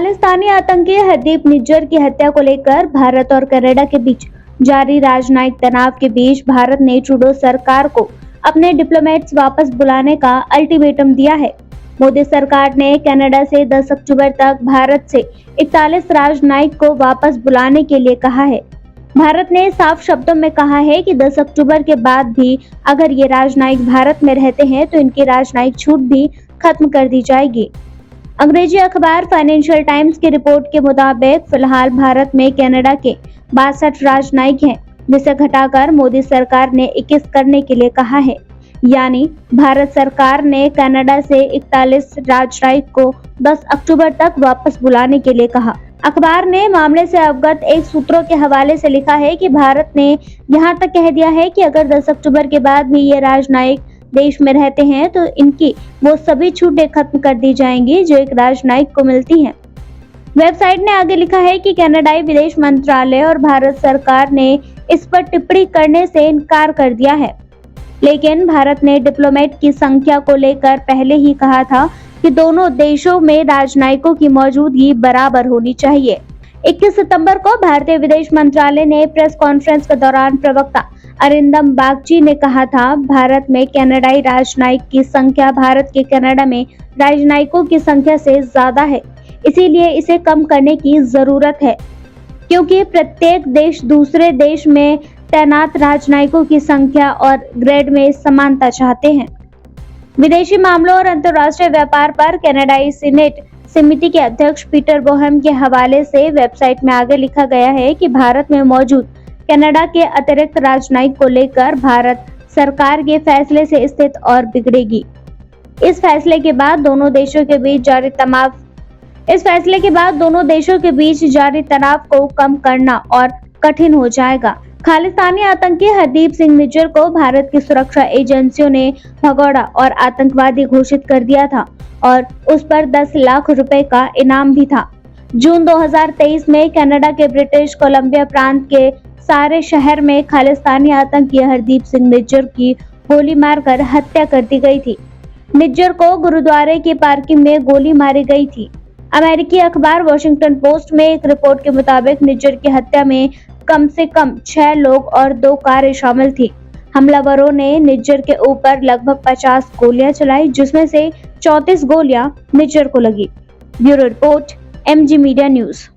खालिस्तानी आतंकी हरदीप निज्जर की हत्या को लेकर भारत और कनाडा के बीच जारी राजनयिक तनाव के बीच भारत ने ट्रूडो सरकार को अपने डिप्लोमेट्स वापस बुलाने का अल्टीमेटम दिया है। मोदी सरकार ने कनाडा से 10 अक्टूबर तक भारत से 41 राजनयिक को वापस बुलाने के लिए कहा है। भारत ने साफ शब्दों में कहा है कि 10 अक्टूबर के बाद भी अगर ये राजनयिक भारत में रहते हैं तो इनकी राजनयिक छूट भी खत्म कर दी जाएगी। अंग्रेजी अखबार फाइनेंशियल टाइम्स की रिपोर्ट के मुताबिक फिलहाल भारत में कनाडा के 62 राजनयिक हैं, जिसे घटाकर मोदी सरकार ने 21 करने के लिए कहा है। यानी भारत सरकार ने कनाडा से 41 राजनयिक को 10 अक्टूबर तक वापस बुलाने के लिए कहा। अखबार ने मामले से अवगत एक सूत्रों के हवाले से लिखा है कि भारत ने यहां तक कह दिया है कि अगर 10 अक्टूबर के बाद भी ये राजनयिक देश में रहते हैं तो इनकी वो सभी छूटें खत्म कर दी जाएंगी जो एक राजनयिक को मिलती हैं। वेबसाइट ने आगे लिखा है कि कनाडाई विदेश मंत्रालय और भारत सरकार ने इस पर टिप्पणी करने से इनकार कर दिया है, लेकिन भारत ने डिप्लोमेट की संख्या को लेकर पहले ही कहा था कि दोनों देशों में राजनयिकों की मौजूदगी बराबर होनी चाहिए। 21 सितंबर को भारतीय विदेश मंत्रालय ने प्रेस कॉन्फ्रेंस के दौरान प्रवक्ता अरिंदम बागची ने कहा था, भारत में कनाडाई राजनयिक की संख्या भारत के कनाडा में राजनयिकों की संख्या से ज्यादा है, इसीलिए इसे कम करने की जरूरत है, क्योंकि प्रत्येक देश दूसरे देश में तैनात राजनयिकों की संख्या और ग्रेड में समानता चाहते हैं। विदेशी मामलों और अंतर्राष्ट्रीय व्यापार पर कनाडाई सीनेट समिति के अध्यक्ष पीटर बोहेम के हवाले से वेबसाइट में आगे लिखा गया है कि भारत में मौजूद कनाडा के अतिरिक्त राजनयिक को लेकर भारत सरकार के फैसले से स्थिति और बिगड़ेगी। इस फैसले के बाद दोनों देशों के बीच जारी तनाव को कम करना और कठिन हो जाएगा। खालिस्तानी आतंकी हरदीप सिंह निज्जर को भारत की सुरक्षा एजेंसियों ने भगोड़ा और आतंकवादी घोषित कर दिया था और उस पर 10 लाख रुपए का इनाम भी था। जून 2023 में कनाडा के ब्रिटिश कोलंबिया प्रांत के सारे शहर में खालिस्तानी आतंकी हरदीप सिंह निज्जर की गोली मारकर हत्या कर दी गई थी। निज्जर को गुरुद्वारे की पार्किंग में गोली मारी गई थी। अमेरिकी अखबार वॉशिंगटन पोस्ट में एक रिपोर्ट के मुताबिक निज्जर की हत्या में कम से कम 6 लोग और 2 कारें शामिल थी। हमलावरों ने निज्जर के ऊपर लगभग 50 गोलियां चलाई, जिसमें से 34 गोलियां निज्जर को लगी। Bureau report, MG media news.